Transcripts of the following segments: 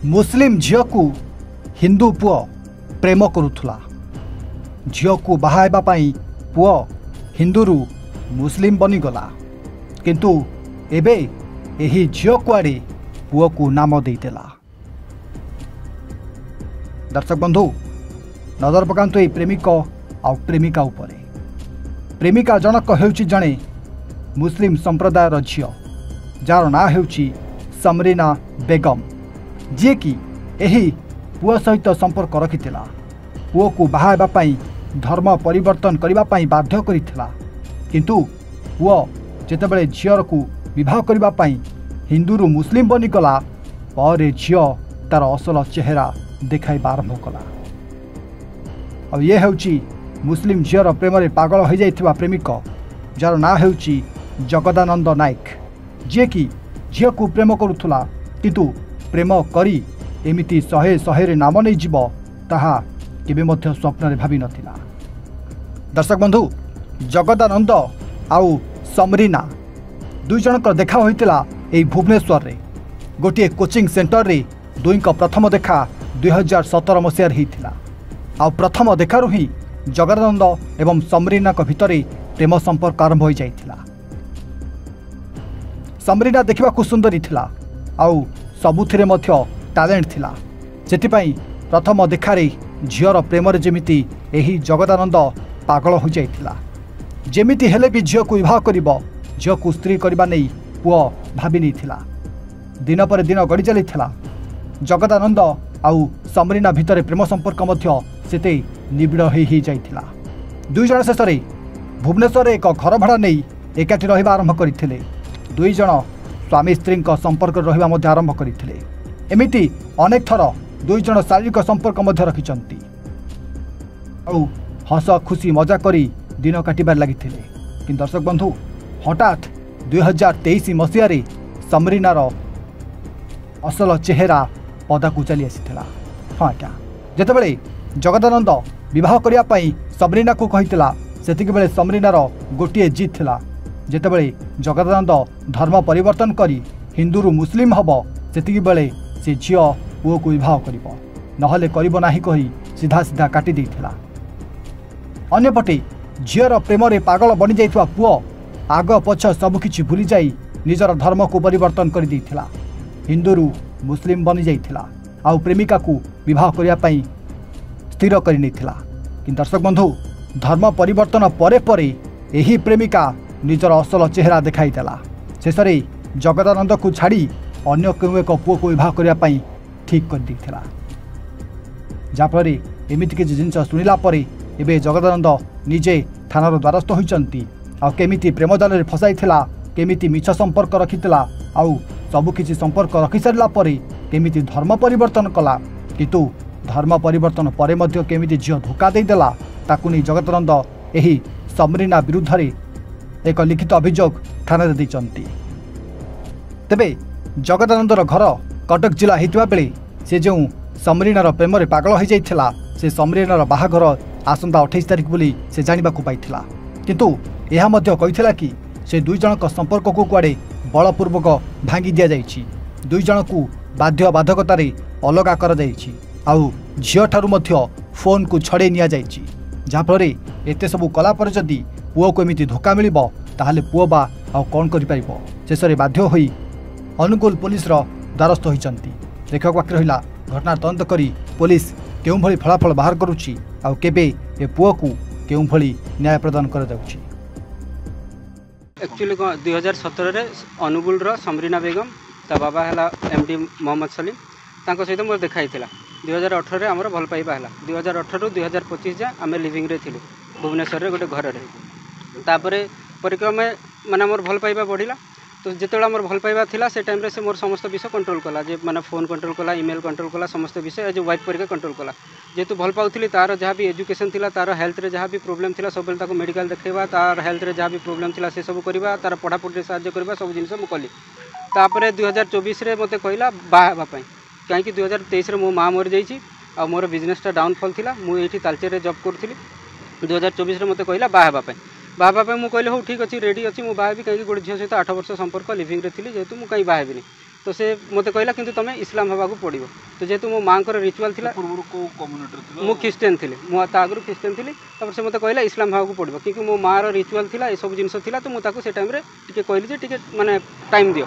मुस्लिम झील को हिंदू पुओ प्रेम करुला। झील को बाहाबा पुओ हिंदू मुस्लिम बनीगला किंतु एबे एही झील कुआड़े पुओ को नाम देला। दर्शक बंधु नजर पकांतु ए प्रेमिक आ प्रेमिका उपरे। प्रेमिका जनक हेउची जणे मुस्लिम संप्रदायर झील जार ना हेउची समरीना बेगम, जी कि एही पुओ सहित संपर्क रखिथिला। पुओ को बाहाबा पई धर्म परिवर्तन करिबा पई बाध्य करिथिला किंतु पुओ जेतेबेले झील को विवाह करिबा पई हिंदू मुस्लिम बनीगला पर झील तार असल चेहरा देखाइबा आरंभ कला। और ये हेउची मुस्लिम झील प्रेम रे पागल हो जाइथिबा प्रेमिक जार ना हेउची जगदानंद नायक, जे कि झील को प्रेम करुथुला किंतु प्रेम करी एमिति शहे शहे नाम नहीं जीव ताहा केबे मध्य स्वप्न रे भाबी नथिला। दर्शक बंधु जगदानंद आउ समरीना दुई जनक देखा होइतिला एई भुवनेश्वर रे गोटे कोचिंग सेंटर रे। दुई का प्रथम देखा 2017 मसीह होइतिला। आ प्रथम देखारु ही जगदानंद एवं समरीना को भितरे प्रेम संपर्क आरंभ हो जाइतिला। समरीना देखा सुंदरी थिला आउ सबुथिरे मध्य टैलेंट थिला, जेतिपाई प्रथम देखारे झीर प्रेम रे जेमिति एही जगदानंद पागल हो जाइतिला। जेमिति हेले भी झील को विवाह करिबो, झील को स्त्री करबा नै पुओ भाबी नै थिला। दिन पर दिन गड़ी चलीथिला। जगदानंद आउ समरीना भितरे प्रेम संपर्क मध्य सेते निबिड़ हो जाइथिला। दुई जण शेषरे भुवनेश्वर एक घर भड़ा नहीं एकाठी रहिबा आरंभ करथिले। दुई जण स्वामी स्त्री संपर्क रहिबा मध्य आरंभ करथिले। एमिति अनेक थर दुई जण शारीरिक संपर्क मध्य रखिचंती आउ हस खुशी मजा करी दिन काटिबार लागिथिले। कि दर्शक बंधु हठात 2023 मसीह रे समरीनार असल चेहरा पदा को चली आसीथिला। हाँ क्या जेतेबेले जगदानंद विवाह करिया पई समरीना को कहितला सेतिक बेले समरीनार गोटिए जिद थिला। जेतेबेले जगदानंद धर्म परिवर्तन करी हिंदू मुस्लिम हब सेतिक बेले से झील पुओ को विवाह करिबो नहले करिबो नाही कही सीधा सीधा काटी देइथिला। अन्यपटे झीर प्रेम रे पागल बनी जाइथवा पुओ आग पछ सबकिछि भूली जाई निजर धर्म को परिवर्तन कर देइथिला। हिंदू मुस्लिम बनी जाइथिला आउ प्रेमिका को विवाह करिया पई स्थिर करि नैथिला। कि दर्शक बंधु धर्म परिवर्तन परे परे एही प्रेमिका निजर असल चेहरा देखाई देला। शेषरे जगदानंद को छाड़ी अन्य केउ एक पुओ को विवाह करिया पई ठीक कर देइथिला। जाफल एमिति किछि जिनिस सुनिला परे एबे जगदानंद निजे थानार द्वारस्थ होइचंती। आ केमिति प्रेम जाल रे फसाइथिला, केमिति मिछ संपर्क रखिथिला आउ सबु किछि संपर्क रखि सारला परे केमिति धर्म परिवर्तन कला किंतु धर्म परिवर्तन परे मध्य केमिति झील धोखा दे देला ताकु नै जगदानंद एही समरीना विरुद्ध रे एक लिखित अभियोग थाना रे दैचंती। तेबे जगदानंदर घर कटक जिला हेतिबा बेले से जो समरीनार प्रेम रे पागल हो जाइथिला से समरीनार बाहाघर आसंता 28 तारिख बोली से जानिबा को पाइथिला। किंतु एहा मध्य कहिथिला कि से दुई जनक संपर्क को कुआडे बलपूर्वक भांगी दिया जाइछि। दुई जन को बाध्य बाधकतार अलगा कर जाइछि आउ झील ठारू मध्य फोन को छड़े निया जाइछि। जाफल एते सबु कला पर जदि पुओ को एमिति धोखा मिलिबो ताहाले पुओ बा आउ कोन करि परिबो। शेषरे बाध्य होई अनुकूल पुलिस रो द्वारस्थ होइचंती। देखक बाकी रहिला घटना तदंत करी पुलिस केउ भली फलाफल बाहर करूछि आउ केबे ए पुओ को केउ भली न्याय प्रदान कर जाउछि। एक्चुअली 2017 रे अनुगुल रो समरीना बेगम ता बाबा हला एमडी मोहम्मद सलीम तांको सहित मोर देखाई थिला। 2018 रे हमर भल पाइबा हला। 2018 रु 2025 जा आमे लिविंग रे थिलु भुवनेश्वर रे गोटे घर रे। तापरे परिक्रम माने मोर भल पाइबा बढ़िला। तो जितेबाला मोर भल पाइबा थिला से टाइम रे से मोर समस्त विषय कंट्रोल कला, जे माने फोन कंट्रोल कला, ईमेल कंट्रोल कला, समस्त विषय एज वाइफ परिका कंट्रोल कला। जेतु भल पाउथली तार जहाँ भी एजुकेशन थिला, तार हेल्थ रे जहाँ भी प्रॉब्लम थिला सब ताको मेडिकल देखैबा, तार हेल्थ रे जहाँ भी प्रॉब्लम थिला से सब करबा, तार पढ़ा पढ़ी साहाय्य करबा, सब जिनिस मु कली। तापरे 2024 रे मते कहला बाहा पई काहे 2023 रे मो मां मर जाईची आ मोर बिजनेसटा डाउनफॉल थिला। मु एठी तालचेर रे जॉब करथिली। 2024 रे मते कहला बाहा पई बाहा मुझे कहले हो ठीक अच्छे रेडी अच्छी मुझे बाहबी कहीं गोटे झील सहित 8 वर्ष संपर्क लिविंग रे थी जेहेतु मुझे कहीं बाहबी तो से मत कहला कि तुम इस्लाम हवा पड़ो तो जेहेतु मो माँ रिचुआल थी मु ख्रीस्टियन थी मुझे आगु ख्रीस्टियन थी से मत कहला इस्लाम हवा पड़ो क्योंकि मो माँ रिचुआल थी ये सब जिनस था तो मुझे से टाइम टे कहली माने टाइम दियो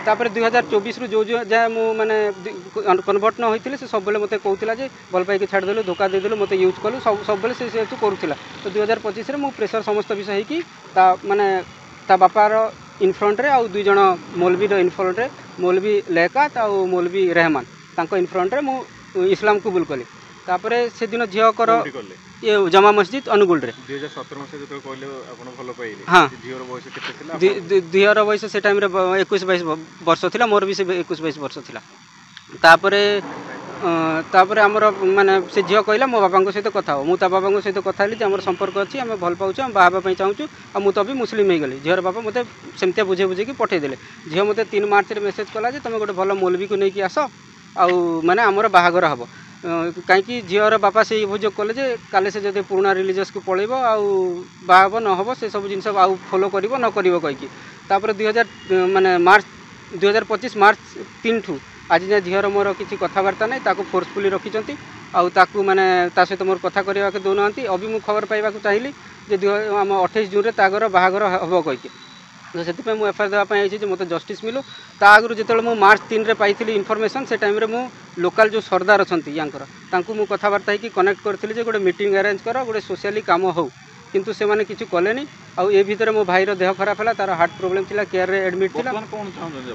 तापर 2024 रु जो जहाँ मुझे कन्वर्ट न होती से सब मत कहला भल पाई छाड़देलु धोखा देदेलु मत यूज कलु सब से करूला तो 2025 मुझे प्रेसर समस्त विषय हो माने ता बापार इनफ्रंट रे आउ 2 जण मौलवी इनफ्रंट रे मौलवी लेकात आउ मौलवी रहमान तांको इनफ्रंट रे मु इस्लाम कबूल कली तापर से दिन झील कर ये जमा मस्जिद अनुगुल रे 2017 मसे जतो कहले आपण भलो पाइले हां झीर बयस केते थिला झीर बयस से टाइम रे 21-22 वर्ष थिला मोर भी से 21-22 वर्ष थिला तापर आमर माने से झील कहला मो बाबा सहित कथा हो मुझे बाबा सहित कथा हली आम संपर्क अच्छी आम भल पाऊँ आम बाहा चाहूँ आ मुझे भी मुस्लिम हो गली झीर बाबा मत सेमती बुझे बुझे पठेदेले झील मत 3 मार्च रे मेसेज कला तुम गोटे भल मौलवी को लेकिन आस आउ माने आमर बाहागर हम कहीं झीर बापा से अभियोग कले काले से जब पुराना रिलीजियस को पलैब आउ बाहब न हम से सब जिन आउ फॉलो कर न कर कहीपर 2000 माने मार्च 2025 मार्च 3 ठू आज जाए झीर मोर किसी कथबार्ता ना ताको फोर्सफुली रखिंट आउ माने ता सहित मोर कथा करने दौना अभी मुझे खबर पाइबा चाहिए आम 28 जून रे तागर बाहागर हम कहीकि तो से मुझे एफआईआर देवाई मत जस्टिस मिलू ता आगु जो मुझे मार्च 3 रे पाई इनफॉरमेशन से टाइम मु लोकल जो सरदार अच्छा यांकर मुझे कथबार्ता ही कनेक्ट करी गोटे मीटिंग अरेंज कर गोटे सोशली कम हो किंतु से माने किसी कले आउ ए भितर मो भाईर देह खराब है तार हार्ट प्रोब्लेम थी केयर रे एडमिट थी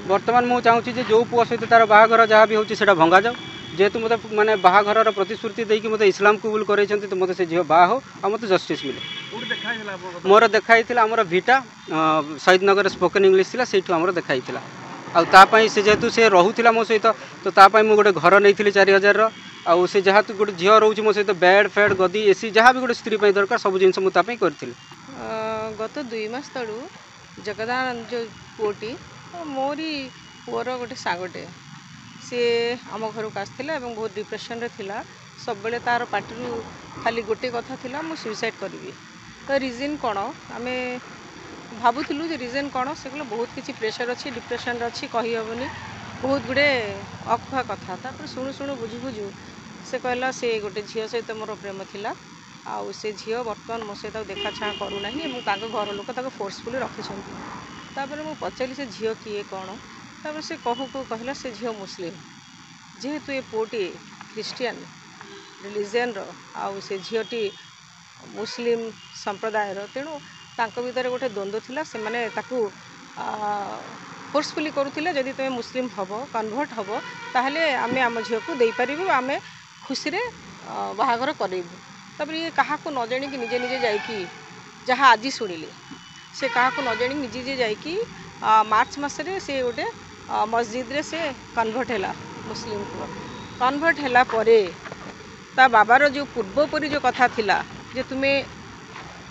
बर्तमान मुझे चाहूँगी जो पुओ सहित तार बाहागर जहाँ भी होता भंगा जाऊ जेहेतु मत माने बाहागर प्रतिश्रुति देकी मत इस्लाम कबूल कर तो मत से झील बाहा हो आ मत जस्टिस मिले मोर देखाई आमर भिटा शहीद नगर स्पोकन इंग्लीश थी से देखाई आउे से जेहेतु से रोला मो सहित तो तापाई मुझे गोटे घर नहीं 4000 आउ से जहाँ गोटे झील रोचे मो सहित बेड फेड गदी एसी जहाँ भी गोटे स्त्री दरकार सब जिन मुझे कर गत 2 मास तलू जगदानंद जो पुओटी मोरी पुअर गोटे सांगटे सी आम घर को आसला बहुत डिप्रेशन रे थिला सब बेले तार पार्टी खाली गोटे कथा थिला मु सुइसाइड करी तो रिजन कौन आम भावुलु रिजन कौन से कहले बहुत किसी प्रेशर अच्छी डिप्रेशन अच्छी कहीहबनी बहुत गुड़े अखुआ कथा तापर शुणु शुणु बुझु बुझु से कहला से गोटे झील सहित मोर प्रेम थिला आउ से झील बर्तमान मो सहित देखा छाँ करूना घर लोक फोर्सफुली रखिंट तापर मु पचारि से झील किए कौन तापर से कहू कहला से झील मुस्लिम जेहेतु ये पुओटी ख्रीस्टियन रिलीजन आउ से झीलटी मुस्लिम संप्रदाय तेणु तांको भीतर गोटे द्वंद्व थिला से माने ताकू फोर्सफुली करुले जदि तुम मुस्लिम हम कन्वर्ट हम ताहले आमे आम झील को दे पारिबु आमे खुशी रे बाहागर करेबु तब ये कहा को न जानी कि निजे निजे जाइकी जहाँ आज शुणिले से कहा को न जानी निजे निजे जाइकी मार्च मसरे से गोटे मस्जिद रे से कन्वर्ट है मुस्लिम को कन्वर्ट है परे ता बाबार जो पूर्वपरी जो कथा थिला जे तुम्हें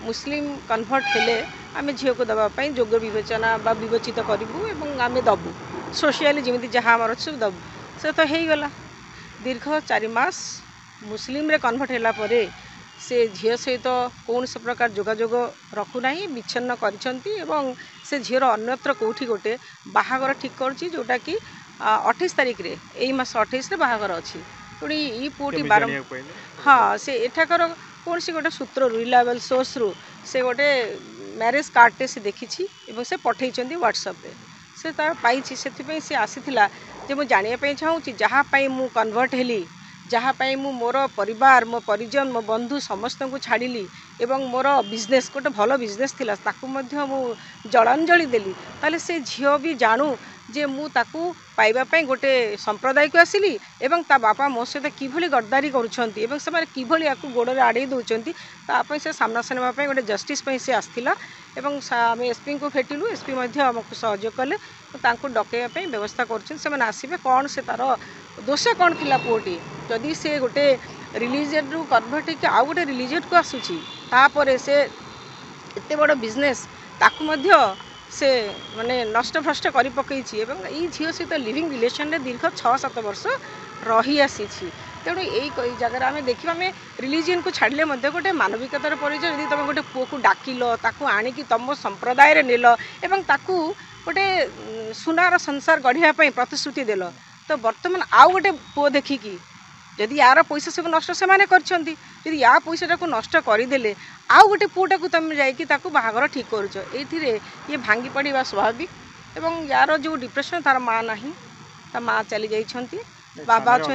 मुस्लिम कन्वर्ट हेले आमे झील को दवापाई जोग विवेचना बा विवेचित करूँ एवं आमे दबू सोशियाली जमी जहाँ आमर अच्छे दबू से तो हो गला दीर्घ 4 मास मुस्लिम रे कन्वर्ट है परे से झील सहित कौन से प्रकार जोगाजोग रखुना विच्छिन्न कर से झीर अन्यत्र कौटी गोटे बाहागर ठीक करुच्ची जोटा कि 28 तारिख रे यही मास 28 रे बाहागर अच्छी पुणी ये पुओटी बार हाँ से एठाकर कौन सी गोटे सूत्र रिलायबल सोर्स रु से गोटे मैरेज कार्डटे से देखी से पठे व्हाट्सएप रे से पाई से आसीला जे मु जानिया चाहूँगी जहाँ मु कन्वर्ट हेली जहाँ मु मोर परिवार मो परिजन मो बंधु समस्त को छाड़िली एवं मोर बिजनेस गोटे भल बिजनेस थिला ताकू मध्य मु जलांजलि देली ताले से झील भी जानू जे मु ताकू पाइबा पई गोटे संप्रदाय को आसिली एवं ता बापा मो सहित किभली गद्दारी करुछंती एवं से माने किभली आकू गोड़े आड़े दउचंती ता पई से सामना सामना पई गोटे जस्टिस पई से आस्थिला एवं आम एसपी को भेटिलु एसपी मध्य हमको सहयोग कले तांको डकेया पई व्यवस्था करछन से माने आसीबे कोन से तार दोष कौन थिला पुओटी जदि से गोटे रिलीजियन रु कन्वर्ट के आउ गोटे रिलीजियन को आसुची तापरे से एते बड़ बिजनेस ताकू मध्य से माने नष्ट भ्रष्ट कर पकई एवं ई झील सहित लिविंग रिलेशन रे दीर्घ 6-7 वर्ष रही आसी तेणु यही जगह आम देखा आम रिलीजन को छाड़े गोटे मानविकतार परिचय यदि तुम गोटे पुओ को डाकिल ताकू आणिकी तुम संप्रदाय नेल एवं ताकू गोटे सुनार संसार गढ़ापी प्रतिश्रुति देल तो बर्तमान आउ गोटे पुओ देखिकी जदि यार पैसा सब नष्ट से जदि या पैसा को नष्ट करदे आउ गोटे पुओटा को तुम जा बाहागर ठीक करुच ये भांगी पड़ा स्वाभाविक एवं यार जो डिप्रेशन तार माँ ना ता माँ चली जाइछंती बाबा अच्छा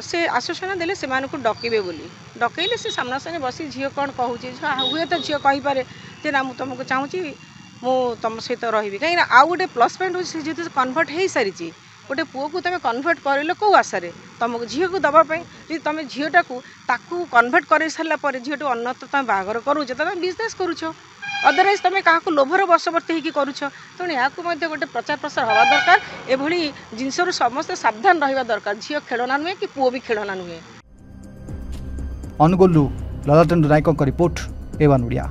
से आश्वासन देले से डकैबे बोली डकैले से सामना सामने बसी झील कौन कहूँ हुए तो झील कहीपे जे ना मुझे तुमको चाहूँगी मु तुम सहित रही कहीं आउ गोटे प्लस पॉइंट हो कन्वर्ट हो सारी गोटे पुओ को तुम कन्वर्ट कर कौ आशार तुमको झील को दवापाई जी तुम झीलटा को कन्वर्ट कर सारापर झील अन्न तो तुम बाहर करुच तुम बिजनेस करुच अदरवाइज तुम क्या लोभर वशवर्ती होकर करुच तेणु यहाँ गोटे प्रचार प्रसार हवा दरकार एभली जिनस समस्ते सावधान रहा दरकार झील खेलना नुहे कि पुओ भी खेलना नुहे। अनुगुल ललतेन्दु नायकों रिपोर्ट एवन ओडिया।